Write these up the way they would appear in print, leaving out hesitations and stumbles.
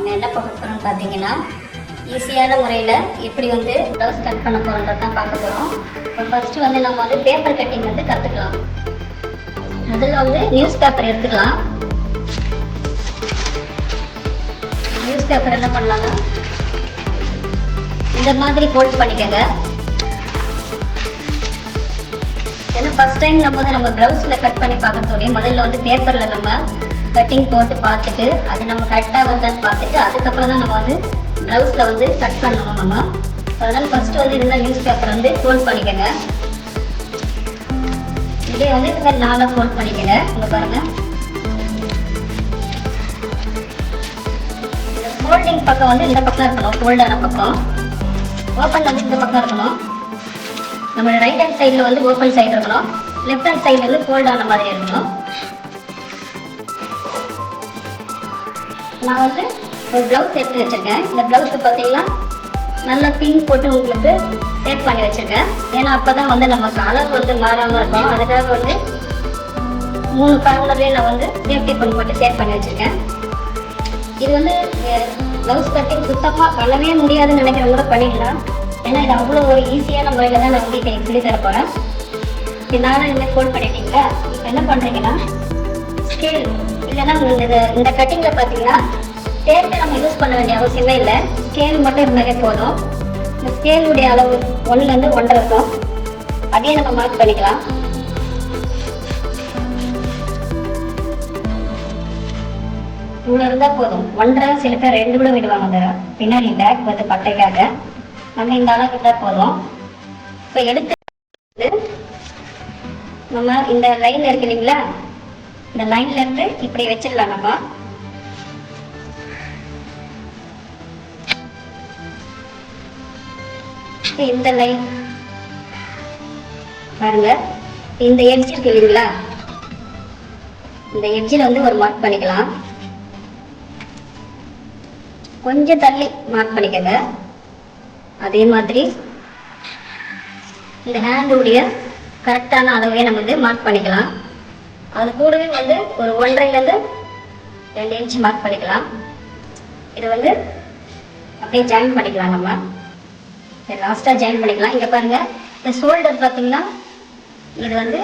நம்ம என்ன பார்க்க போகிறோம்னு பார்த்தீங்கன்னா ஈஸியான முறையில் எப்படி வந்து ப்ளவுஸ் கட் பண்ண போகிறோன்றது தான் பார்க்க போகிறோம். இப்போ ஃபஸ்ட்டு வந்து நம்ம வந்து பேப்பர் கட்டிங் வந்து கற்றுக்கலாம். அதில் வந்து நியூஸ் பேப்பர் எடுத்துக்கலாம். நியூஸ் பேப்பர் என்ன பண்ணலாம்னா இந்த மாதிரி ஃபோல்ட் பண்ணிக்கோங்க. ஏன்னா ஃபஸ்ட் டைம் நம்ம ப்ளவுஸில் கட் பண்ணி பார்க்கறதோடய முதல்ல வந்து பேப்பரில் நம்ம கட்டிங் போட்டு பார்த்துட்டு அது நம்ம கரெக்டாக வந்தான்னு பார்த்துட்டு அதுக்கப்புறம் தான் நம்ம வந்து ப்ளவுஸில் வந்து கட் பண்ணணும் நம்ம. அதனால் ஃபஸ்ட்டு வந்து இந்த நியூஸ் பேப்பர் வந்து ஃபோல்ட் பண்ணிக்கோங்க. இதே வந்து இந்த மாதிரி 4 ஃபோல்ட் பண்ணிக்கோங்க. இங்கே பாருங்கள், இந்த ஃபோல்டிங் பக்கம் வந்து இந்த பக்கம் இருக்கணும், ஃபோல்டான பக்கம். ஓப்பன் வந்து இந்த பக்கம் இருக்கணும். நம்மளோட ரைட் ஹேண்ட் சைடில் வந்து ஓப்பன் சைடு இருக்கணும், லெஃப்ட் ஹேண்ட் சைடில் வந்து ஃபோல்டான மாதிரி இருக்கணும். நான் வந்து ஒரு ப்ளவுஸ் எடுத்து வச்சுருக்கேன். இந்த ப்ளவுஸு பார்த்தீங்கன்னா நல்லா பின் போட்டு உங்களுக்கு டேப் பண்ணி வச்சுருக்கேன். ஏன்னா அப்போ தான் வந்து நமக்கு அளவு வந்து மாறாமல் இருக்கும். அதுக்காக வந்து 3 கார்னர்லேயே நான் வந்து சேஃப்டி பின் போட்டு சேவ் பண்ணி வச்சுருக்கேன். இது வந்து ப்ளவுஸ் கட்டிங் சுத்தமாக பண்ணவே முடியாதுன்னு நினைக்கிறவங்க கூட பண்ணிடலாம். ஏன்னா இது அவ்வளோ ஒரு ஈஸியான முறையில் தான் நான் உங்களுக்கு எனக்கு சொல்லி தரப்போகிறேன். இது நானும் இனிமேல் ஃபோல்ட் பண்ணிட்டீங்களா, இப்போ என்ன பண்ணுறீங்கன்னா ஸ்கேல் இல்லைன்னா இந்த கட்டிங்கில் பார்த்தீங்கன்னா டேப்பை நம்ம யூஸ் பண்ண வேண்டிய அவசியமே இல்லை. ஸ்கேல் மட்டும் இருந்தாலே போதும். இந்த ஸ்கேலுடைய அளவு 1லேருந்து 1.5 இருக்கும். அதையே நம்ம மார்க் பண்ணிக்கலாம். இவ்வளோ இருந்தால் போதும். 1.5 சில பேர் 2 கூட விடுவாங்க. அந்த பின்னாடி பேக் வந்து பட்டைக்காக நம்ம இந்த அளவுக்கு இருந்தால் போதும். இப்போ எடுத்து நம்ம இந்த லைன் இருக்கு இல்லைங்களா, இந்த லைன்ல இருந்து இப்படி வச்சிடலாம். நம்ம இந்த லைன் பாருங்க, இந்த எட்ஜ் இருக்கு இல்லைங்களா, இந்த எட்ஜில் வந்து ஒரு மார்க் பண்ணிக்கலாம். கொஞ்சம் தள்ளி மார்க் பண்ணிக்கங்க. அதே மாதிரி இந்த ஹேண்டுடைய கரெக்டான அளவே நம்ம வந்து மார்க் பண்ணிக்கலாம். அது கூடவே வந்து ஒரு 1.5லேருந்து 2 இன்ச் மார்க் பண்ணிக்கலாம். இது வந்து அப்படியே ஜாயின் பண்ணிக்கலாம். நம்ம லாஸ்ட்டாக ஜாயின் பண்ணிக்கலாம். இங்கே பாருங்கள், இந்த ஷோல்டர் பார்த்தீங்கன்னா இது வந்து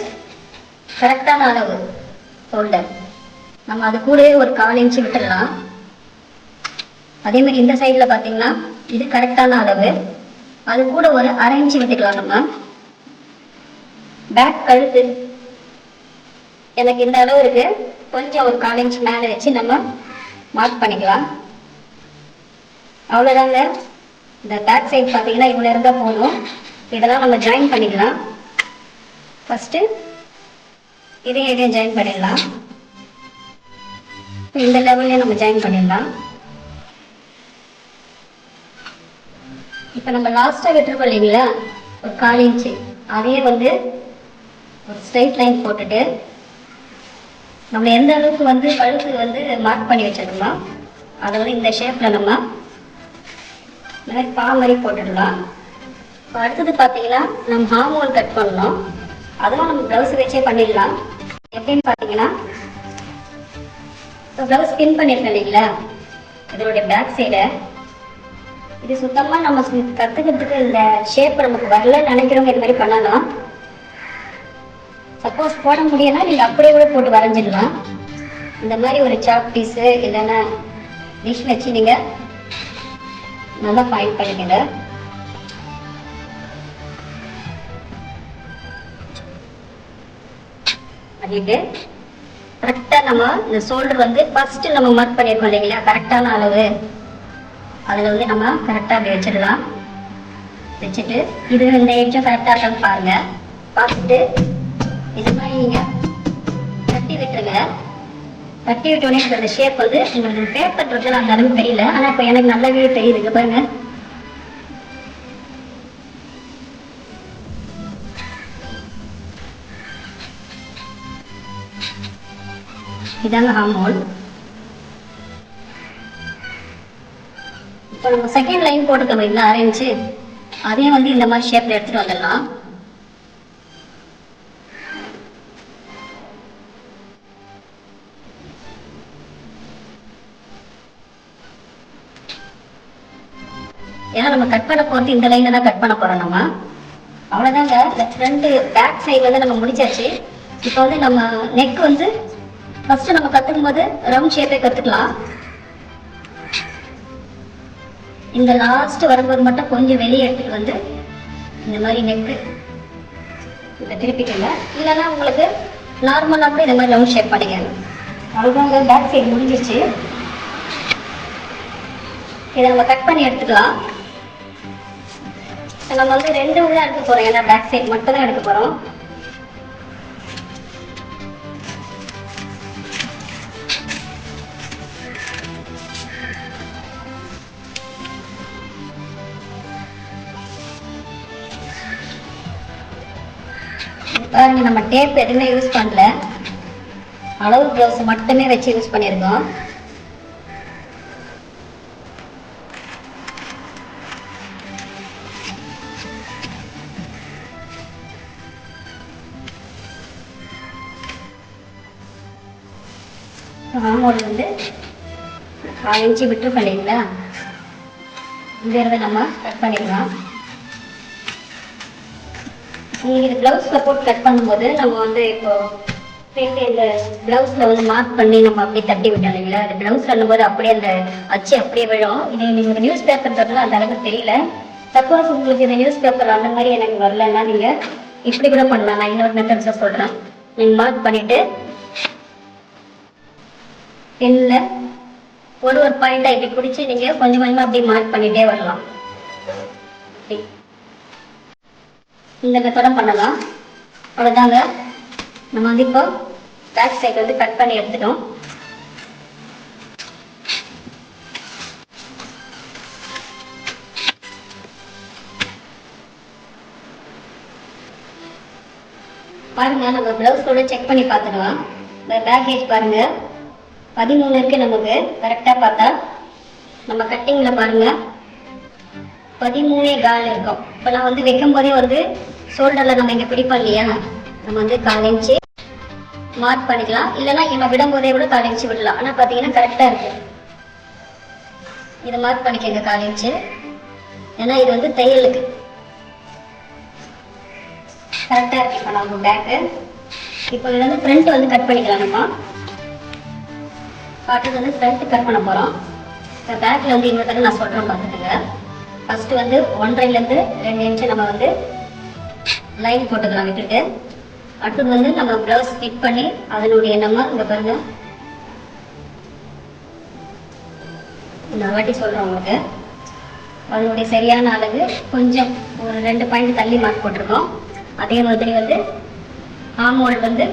கரெக்டான அளவு ஷோல்டர். நம்ம அது கூடவே ஒரு 1/4 இன்ச்சு விட்டுடலாம். அதே மாதிரி இந்த சைடில் பார்த்தீங்கன்னா இது கரெக்டான அளவு. அது கூட ஒரு 1/2 இன்ச்சு விட்டுக்கலாம். நம்ம பேக் கழுத்து எனக்கு இந்த அளவு இருக்கு, கொஞ்சம் ஒரு 1/4 இன்ச் மேலே வச்சு நம்ம மார்க் பண்ணிக்கலாம். அவ்வளோதாங்க. இந்த பேக் சைடு பார்த்தீங்கன்னா இவ்வளோ இருந்தால் போதும். இதெல்லாம் நம்ம ஜாயின் பண்ணிக்கலாம். ஃபஸ்ட்டு இதையும் ஜாயின் பண்ணிடலாம். இந்த லெவல்லையும் நம்ம ஜாயின் பண்ணிடலாம். இப்போ நம்ம லாஸ்ட்டாக விட்டுருக்கோம் இல்லைங்களா, ஒரு 1/4 இன்ச்சு, அதையே வந்து ஒரு ஸ்ட்ரைட் லைன் போட்டுட்டு நம்ம எந்த அளவுக்கு வந்து கழுத்து வந்து மார்க் பண்ணி வச்சிருக்கோமோ அதை வந்து இந்த ஷேப்பில் நம்ம பா மாதிரி போட்டுடலாம். இப்போ அடுத்தது பார்த்தீங்கன்னா நம்ம ஹார்மோன் கட் பண்ணணும். அதெல்லாம் நம்ம ப்ளவுஸ் வச்சே பண்ணிடலாம். எப்படின்னு பார்த்தீங்கன்னா இப்போ ப்ளவுஸ் பின் பண்ணியிருக்கேன் இல்லைங்களா, இதனுடைய பேக் சைடை இது சுத்தமாக நம்ம கற்றுக்கிறதுக்கு இந்த ஷேப் நமக்கு வரலன்னு நினைக்கிறவங்க இது மாதிரி பண்ணலாம். சப்போஸ் போட முடியும்னா நீங்கள் அப்படியே கூட போட்டு வரைஞ்சிடலாம். இந்த மாதிரி ஒரு சாக் பீஸு இல்லைன்னா டிஷ் வச்சு நீங்கள் நல்லா பாயிண்ட் பண்ணிக்கங்க. பண்ணிட்டு கரெக்டாக நம்ம இந்த ஷோல்டர் வந்து ஃபஸ்ட்டு நம்ம மார்க் பண்ணியிருக்கோம் இல்லைங்களா, கரெக்டான அளவு, அதில் வந்து நம்ம கரெக்டாக அப்படி வச்சிடலாம். வச்சுட்டு இது இந்த எட்ஜும் கரெக்டாக இருக்கான்னு பாருங்கள். பார்த்துட்டு இது மாதிரி நீங்கள் தட்டி விட்டுருங்க. தட்டி விட்டோடனே இந்த ஷேப் வந்து உங்களுக்கு பேப்பர் இருக்குன்னு அந்த அளவுக்கு தெரியல, ஆனால் இப்போ எனக்கு நல்லாவே தெரியுதுங்க. பாருங்க, இதாங்க ஹார்மோன். இப்போ நம்ம செகண்ட் லைன் போட்டுருக்கோம் இல்லைங்களா, 1/2 இன்ச்சு, அதையும் வந்து இந்த மாதிரி ஷேப்பில் எடுத்துகிட்டு வந்துடலாம். ஏன்னா நம்ம கட் பண்ண போகிறது இந்த லைனில் தான் கட் பண்ண போகிறோம் நம்ம. அவ்வளோதாங்க. இந்த ஃப்ரண்ட்டு பேக் சைடு வந்து நம்ம முடிச்சாச்சு. இப்போ வந்து நம்ம நெக் வந்து ஃபஸ்ட்டு நம்ம கற்றுக்கும் போது ரவுண்ட் ஷேப்பே கற்றுக்கலாம். இந்த லாஸ்ட் வரும்போது மட்டும் கொஞ்சம் வெளியே எடுத்துட்டு வந்து இந்த மாதிரி நெக்கு இதை திருப்பிக்கல. இல்லைன்னா உங்களுக்கு நார்மலாக கூட இந்த மாதிரி ரவுண்ட் ஷேப் பண்ணிக்கணும். அவ்வளோதாங்க. பேக் சைடு முடிஞ்சிச்சு. இதை நம்ம கட் பண்ணி எடுத்துக்கலாம். நம்ம வந்து 2 உள்ள எடுக்க போகிறோம். ஏன்னா பேக் சைடு மட்டும் தான் எடுக்க போகிறோம். பாருங்க, நம்ம டேப் எதுவுமே யூஸ் பண்ணல. அளவு ப்ளவுஸ் மட்டுமே வச்சு யூஸ் பண்ணியிருக்கோம். ஆமோடு வந்து 1/4 இன்ச்சு விட்டு பண்ணிங்களா, இந்த இடத்த நம்ம கட் பண்ணிடலாம். நீங்கள் இது ப்ளவுஸில் போட்டு கட் பண்ணும்போது நம்ம வந்து இப்போ இந்த ப்ளவுஸில் வந்து மார்க் பண்ணி நம்ம அப்படியே தட்டி விட்டோம் இல்லைங்களா. அது ப்ளவுஸ் பண்ணும்போது அப்படியே அந்த அச்சு அப்படியே விழும். இது நீங்கள் நியூஸ் பேப்பர்ன்றதுல அந்த அளவுக்கு தெரியல. சப்போஸ் உங்களுக்கு இந்த நியூஸ் பேப்பர் அந்த மாதிரி எனக்கு வரலன்னா நீங்கள் இப்படி கூட பண்ணலாம். நான் இன்னொரு மெத்தட்ஸை சொல்கிறேன். நீங்கள் மார்க் பண்ணிவிட்டு இல்லை ஒரு பாயிண்டாக இப்படி பிடிச்சி நீங்கள் கொஞ்சம் கொஞ்சமாக அப்படி மார்க் பண்ணிகிட்டே வரலாம். இந்த மெத்தடம் பண்ணலாம். அவ்வளோதாங்க. நம்ம வந்து இப்போ பேக் சைடு வந்து கட் பண்ணி எடுத்துட்டோம். பாருங்க, நம்ம பிளவுஸோட செக் பண்ணி பார்த்துக்கலாம். இந்த பேக்கேஜ் பாருங்க 13 இருக்கு. நமக்கு கரெக்டாக பார்த்தா நம்ம கட்டிங்கில் பாருங்க 13.25 இருக்கும். இப்போ நான் வந்து வைக்கும் போதே வந்து ஷோல்டரில் நம்ம இங்கே பிடிப்போம் இல்லையா, நம்ம வந்து 1/4 இன்ச்சு மார்க் பண்ணிக்கலாம். இல்லைன்னா நம்ம விடும் போதே கூட 1/4 இன்ச்சு விடலாம். ஆனால் பார்த்தீங்கன்னா கரெக்டாக இருக்கு. இதை மார்க் பண்ணிக்கோங்க 1/4 இன்ச்சு. ஏன்னா இது வந்து தையலுக்கு கரெக்டாக இருக்கு. இப்போ நம்ம பேக்கு இப்போ இது வந்து ஃப்ரண்ட் வந்து கட் பண்ணிக்கலாம். நம்ம காட்டுறது வந்து ஃப்ரண்ட் கட் பண்ண போகிறோம். இப்போ பேக்கில் வந்து இன்னொரு தடவை நான் சொல்கிறேன் பார்த்துக்கோங்க. ஃபஸ்ட்டு வந்து 1.5லேருந்து 2 இன்ச்சு நம்ம வந்து லைன் போட்டுக்கலாம் விட்டுட்டு. அடுத்தது வந்து நம்ம ப்ளவுஸ் ஃபிட் பண்ணி அதனுடைய நம்ம இங்கே பாருங்க, இந்த வாட்டி சொல்கிறோம் உங்களுக்கு, அதனுடைய சரியான அளவு கொஞ்சம் ஒரு 2 பாயிண்ட் தள்ளி மார்க் போட்டிருக்கோம். அதே மாதிரி வந்து ஆமோல் வந்து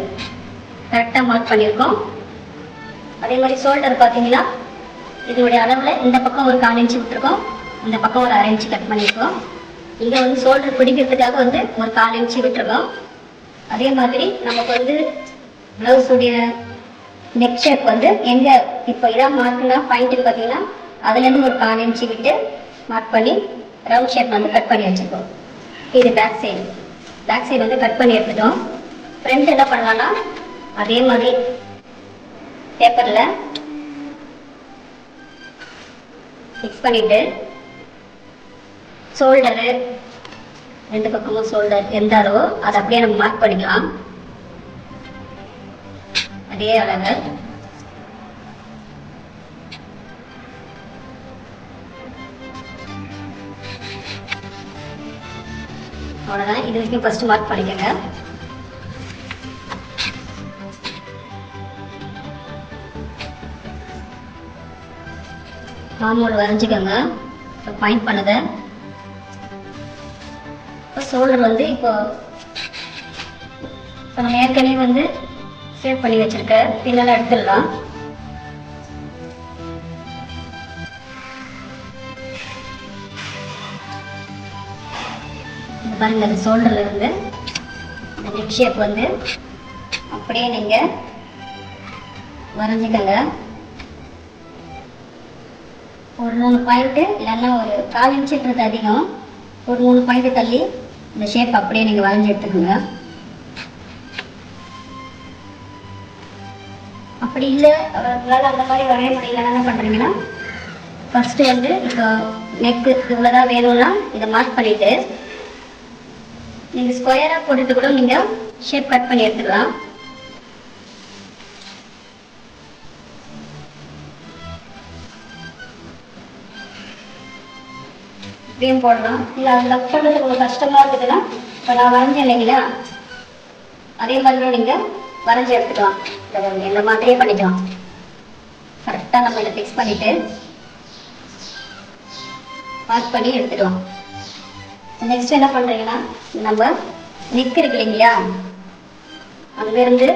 கரெக்டாக மார்க் பண்ணியிருக்கோம். அதே மாதிரி ஷோல்டர் பார்த்தீங்கன்னா இதனுடைய அளவில் இந்த பக்கம் ஒரு 1/4 இன்ச்சு விட்டுருக்கோம், இந்த பக்கம் ஒரு 1/2 இன்ச்சு கட் பண்ணியிருக்கோம். இங்கே வந்து ஷோல்டர் பிடிக்கிறதுக்காக வந்து ஒரு 1/4 இன்ச்சு விட்டுருக்கோம். அதே மாதிரி நமக்கு வந்து ப்ளவுஸுடைய நெக் ஷேப் வந்து எங்கே இப்போ இதான் மார்க்குனா பாயிண்ட்டுன்னு பார்த்தீங்கன்னா அதுலேருந்து ஒரு 1/4 இன்ச்சு விட்டு மார்க் பண்ணி ரவுண்ட் ஷேப் வந்து கட் பண்ணி வச்சுருக்கோம். இது பேக் சைடு வந்து கட் பண்ணி எடுத்துட்டோம். ஃப்ரண்ட் என்ன பண்ணலாம்னா அதே மாதிரி பேப்பரில் ஃபிக்ஸ் பண்ணிவிட்டு ஷோல்டரு 2 பக்கமும் ஷோல்டர் எந்த அளவோ அதை அப்படியே நம்ம மார்க் பண்ணிக்கலாம். அதே அளவு அவ்வளோதான். இது வரைக்கும் ஃபஸ்ட்டு மார்க் பண்ணிக்கோங்க. ஆமோடு வரைஞ்சிக்கோங்க. இப்போ பாயிண்ட் பண்ணுத இப்போ ஷோல்டர் வந்து இப்போ நம்ம ஏற்கனவே வந்து சேவ் பண்ணி வச்சிருக்க பின்னால் எடுத்துடலாம். பாருங்க, அந்த ஷோல்டர்ல இருந்து இந்த நெக் ஷேப் வந்து அப்படியே நீங்க வரைஞ்சிக்கங்க. ஒரு 3 பாயிண்ட் இல்லைன்னா ஒரு 1/4 இன்ச்சுன்றது அதிகம், ஒரு 3 பாயிண்ட் தள்ளி இந்த ஷேப் அப்படியே நீங்க வரைஞ்சி எடுத்துக்கோங்க. அப்படி இல்லை உங்களால் அந்த மாதிரி வரைய முடியலன்னா என்ன பண்ணுறீங்கன்னா ஃபஸ்ட்டு வந்து இப்போ நெக்கு இவ்வளோதான் வேணும்னா இதை மார்க் பண்ணிவிட்டு நீங்கள் ஸ்கொயராக போட்டுட்டு கூட நீங்கள் ஷேப் கட் பண்ணி எடுத்துக்கலாம். இப்படியும் போடலாம். இல்லை அது கட் பண்ணுறதுக்கு உங்களுக்கு கஷ்டமாக இருக்குதுன்னா இப்போ நான் வரைஞ்சேன் இல்லைங்களா, அதே மாதிரி நீங்கள் வரைஞ்சி எடுத்துக்கலாம். இந்த மாதிரியே பண்ணிக்கலாம். கரெக்டாக நம்ம இதை ஃபிக்ஸ் பண்ணிவிட்டு மார்க் பண்ணி எடுத்துக்கலாம். நெக்ஸ்ட் என்ன பண்ணுறீங்கன்னா, நம்ம நெக் இருக்கு இல்லைங்களா, அங்கேருந்து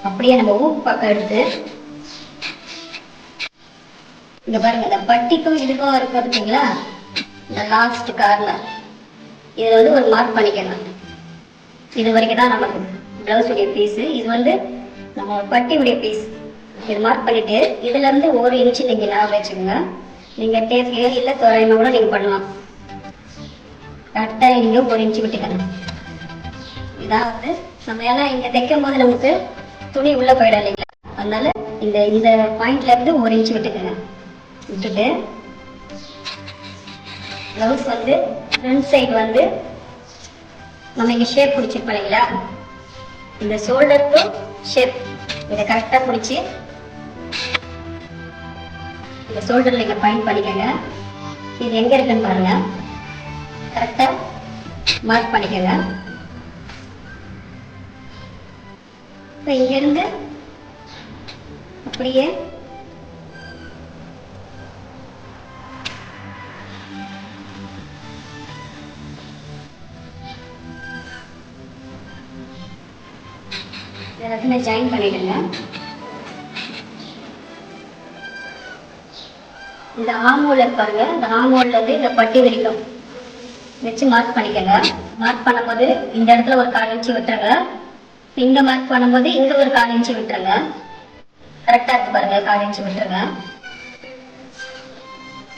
அப்படியே நம்ம ஊக்கு பக்கம் எடுத்து இங்க பாருங்க, இந்த பட்டிக்கும் இதுக்கும் இருக்கு பார்த்தீங்களா, இந்த லாஸ்ட் கார்னர் இதில் வந்து ஒரு மார்க் பண்ணிக்கலாம். இது வரைக்கும் தான் நமக்கு பிளவுஸ் உடைய பீஸு. இது வந்து நம்ம பட்டி உடைய பீஸ். இது மார்க் பண்ணிட்டு இதுல இருந்து 1 இன்ச்சு நீங்க ஞாபகம் வச்சுக்கோங்க. நீங்க டேப்லயோ இல்லை தோராயமா கூட நீங்க பண்ணலாம். கரெக்டாக நீங்க 1 இன்ச்சு விட்டுக்கணும். இதான் வந்து நம்ம எல்லாம் இங்க தைக்கும் போது நமக்கு துணி உள்ள போயிடும் இல்லைங்களா, அதனால இந்த இந்த பாயிண்ட்ல இருந்து 1 இன்ச்சு விட்டுக்கங்க. விட்டுட்டு பிளவுஸ் வந்து ஃப்ரண்ட் சைடு வந்து நம்ம இங்க ஷேப் பிடிச்சிருப்போம் இல்லைங்களா, இந்த ஷோல்டர் டு ஷேப் இதை கரெக்டாக பிடிச்சி இந்த ஷோல்டர்ல நீங்க பாயிண்ட் பண்ணிக்கங்க. இது எங்க இருக்குன்னு பாருங்க, கரெக்டா மார்க் பண்ணிக்கங்க. இப்போ இங்க இருந்து அப்படியே எல்லாத்தையும் ஜாயின் பண்ணிடுங்க. இந்த ஆமோல் பாருங்க, இந்த ஆமோல்ல இருந்து இந்த பட்டி வரைக்கும் வச்சு மார்க் பண்ணிக்கங்க. மார்க் பண்ணும்போது இந்த இடத்துல ஒரு 1/4 இன்ச்சு விட்டுருங்க. இங்க மார்க் பண்ணும்போது இங்க ஒரு 1/4 இன்ச்சு விட்டுருங்க. கரெக்டா இருக்கு பாருங்க, 1/4 இன்ச்சு விட்டுருங்க.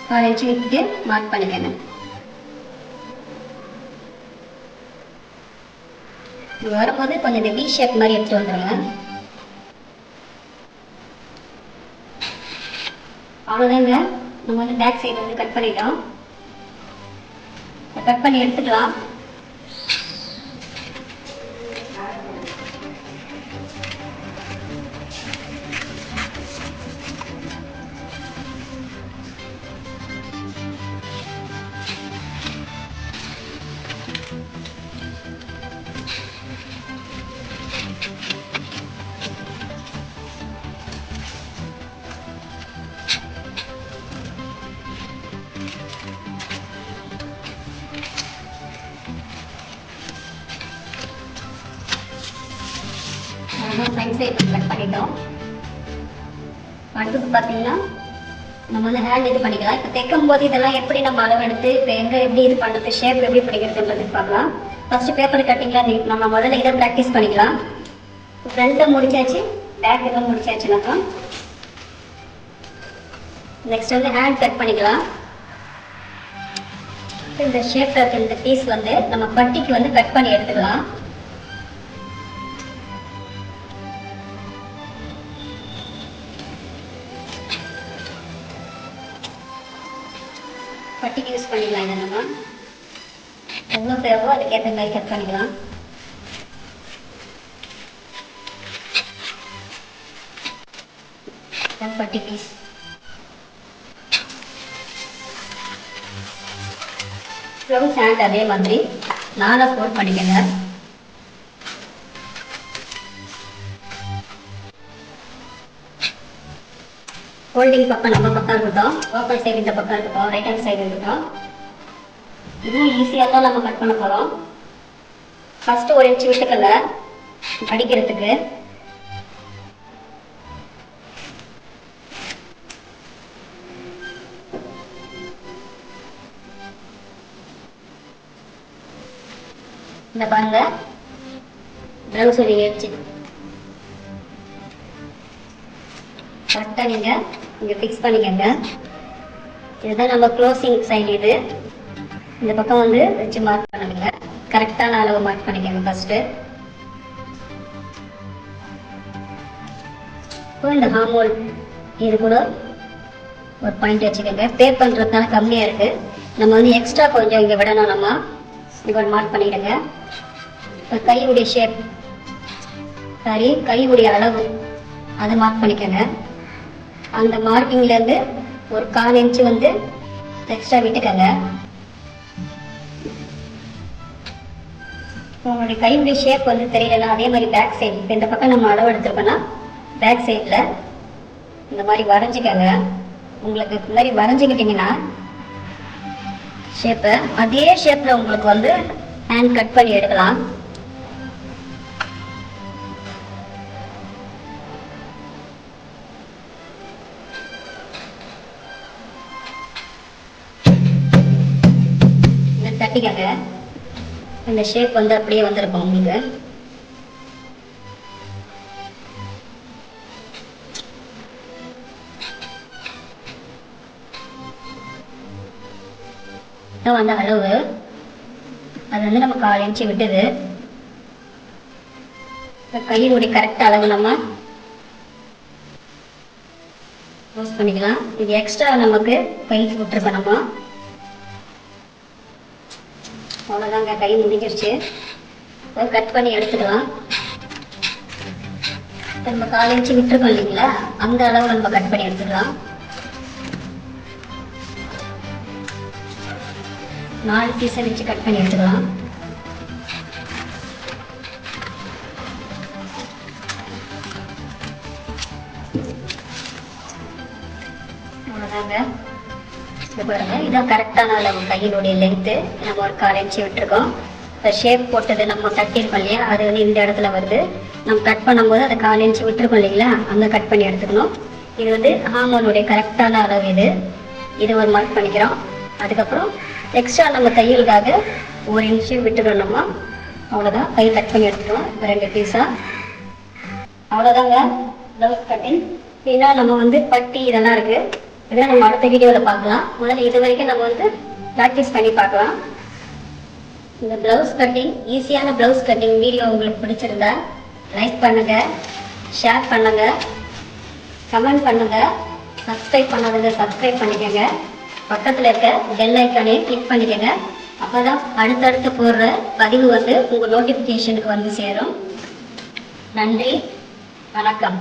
1/4 இன்ச்சு விட்டுட்டு மார்க் பண்ணிக்கங்க. வரும்போது கொஞ்சம் இந்த வி ஷேப் மாதிரி எடுத்து வந்துருங்க. அவ்வளோதாங்க, நம்ம வந்து பேக் சைடு வந்து கட் பண்ணிட்டோம். கட் பண்ணி எடுத்துக்கலாம். ஃப்ரண்ட் சைடு கட் பண்ணிட்டோம். அடுத்தது பார்த்தீங்கன்னா நம்ம வந்து ஹேண்ட் இது பண்ணிக்கலாம். இப்போ தைக்கும் போது இதெல்லாம் எப்படி நம்ம அளவெடுத்து இப்போ எங்கே எப்படி இது பண்ணுறது, ஷேப் எப்படி பிடிக்கிறதுன்றது பார்க்கலாம். ஃபர்ஸ்ட் பேப்பர் கட்டிங்லாம் நம்ம முதல்ல இதை ப்ராக்டிஸ் பண்ணிக்கலாம். ஃப்ரண்ட்டை முடிச்சாச்சு, பேக் எதுவும் முடிச்சாச்சுனாக்கா நெக்ஸ்ட் வந்து ஹேண்ட் கட் பண்ணிக்கலாம். இந்த ஷேப் இருக்க இந்த பீஸ் வந்து நம்ம பட்டிக்கு வந்து கட் பண்ணி எடுத்துக்கலாம். பட்டிக்கு யூஸ் பண்ணிக்கலாம். இதை நம்ம எவ்வளோ தேவையோ அதுக்கேற்ற மாதிரி கட் பண்ணிக்கலாம். பட்டி பீஸ் ப்ளவுஸ் ஹேண்ட் அதே மாதிரி 4 ஃபோல்ட் பண்ணிக்கங்க. ஃபோல்டிங் பக்கம் நம்ம பக்கம் இருக்கட்டும், ஓப்பன் சைடு இந்த பக்கம் இருக்கட்டும், ரைட் ஹேண்ட் சைடு இருக்கட்டும். இதுவும் ஈஸியாக தான் நம்ம கட் பண்ண போகிறோம். ஃபஸ்ட்டு 1 இன்ச்சு விட்டுக்கங்க அடிக்கிறதுக்கு. இந்த பாருங்க, ப்ளவுஸ் எடுத்து கரெக்டாக நீங்கள் இங்கே ஃபிக்ஸ் பண்ணிக்கங்க. இதுதான் நம்ம க்ளோசிங் சைடு. இது இந்த பக்கம் வந்து வச்சு மார்க் பண்ணுங்க. கரெக்டான அளவு மார்க் பண்ணிக்கங்க ஃபர்ஸ்ட்டு. இப்போ இந்த ஹார்மோல் இது கூட ஒரு பாயிண்ட் வச்சுக்கோங்க. பே பண்ணுறதுனால கம்மியாக இருக்குது. நம்ம வந்து எக்ஸ்ட்ரா கொஞ்சம் இங்கே விடணும். நம்ம இங்கே ஒரு மார்க் பண்ணிவிடுங்க. இப்போ கையுடைய ஷேப் சாரி கையுடைய அளவு அதை மார்க் பண்ணிக்கோங்க. அந்த மார்க்கிங்லேருந்து ஒரு 1/4 இன்ச்சு வந்து எக்ஸ்ட்ரா விட்டுக்கோங்க. உங்களுடைய கையுடைய ஷேப் வந்து தெரியலன்னா அதே மாதிரி பேக் சைடு, இப்போ இந்த பக்கம் நம்ம அளவு எடுத்துருக்கோன்னா பேக் சைடில் இந்த மாதிரி வரைஞ்சிக்கோங்க. உங்களுக்கு இந்த மாதிரி வரைஞ்சிக்கிட்டிங்கன்னா ஷேப்பை அதே ஷேப்பில் உங்களுக்கு வந்து ஹேண்ட் கட் பண்ணி எடுக்கலாம். தட்டிக்கங்க. இந்த ஷேப் வந்து அப்படியே வந்திருக்கும் உங்களுக்கு. வந்து அளவு அது வந்து நம்ம 1/4 இன்ச்சு விட்டுது. கையினுடைய கரெக்ட் அளவு நம்ம யூஸ் பண்ணிக்கலாம். இது எக்ஸ்ட்ரா நமக்கு கை விட்டுருக்கோம். நம்ம அவ்வளோதாங்க, கை முடிஞ்சிருச்சு. கட் பண்ணி எடுத்துக்கலாம். நம்ம 1/4 இன்ச்சு விட்டுருக்கோம் இல்லைங்களா, அந்த அளவு நம்ம கட் பண்ணி எடுத்துக்கலாம். 4 பீஸை வச்சு கட் பண்ணி எடுத்துக்கலாம். அவ்வளோதாங்க. பாருங்க, இதான் கரெக்டான அளவு. கையினுடைய லென்த்து நம்ம ஒரு 1/4 இன்ச்சு விட்டுருக்கோம். இப்போ ஷேப் போட்டது நம்ம தட்டியிருக்கோம் இல்லையா, அது வந்து இந்த இடத்துல வருது. நம்ம கட் பண்ணும்போது அதை 1/4 இன்ச்சு விட்டுருக்கோம் இல்லைங்களா, அந்த கட் பண்ணி எடுத்துக்கணும். இது வந்து ஹார்மோனுடைய கரெக்டான அளவு. இது ஒரு மார்க் பண்ணிக்கிறோம். அதுக்கப்புறம் எக்ஸ்ட்ரா நம்ம தையலுக்காக 1 இன்ச்சு விட்டுக்கணுமா. அவ்வளோதான், கை கட் பண்ணி எடுத்துக்கிறோம் 2 பீஸாக. அவ்வளோதாங்க ப்ளவுஸ் கட்டிங். ஏன்னா நம்ம வந்து பட்டி இதெல்லாம் இருக்குது. இதெல்லாம் நம்ம அடுத்த வீடியோவில் பார்க்கலாம். முதல்ல இது வரைக்கும் நம்ம வந்து ப்ராக்டிஸ் பண்ணி பார்க்கலாம். இந்த ப்ளவுஸ் கட்டிங், ஈஸியான ப்ளவுஸ் கட்டிங் வீடியோ உங்களுக்கு பிடிச்சிருந்தா லைக் பண்ணுங்கள், ஷேர் பண்ணுங்கள், கமெண்ட் பண்ணுங்கள். சப்ஸ்கிரைப் பண்ணாதவங்க சப்ஸ்கிரைப் பண்ணிக்கோங்க. பக்கத்தில் இருக்க பெல் ஐக்கானே கிளிக் பண்ணிக்கோங்க. அப்போ தான் அடுத்தடுத்து போடுற பதிவு வந்து உங்கள் நோட்டிஃபிகேஷனுக்கு வந்து சேரும். நன்றி, வணக்கம்.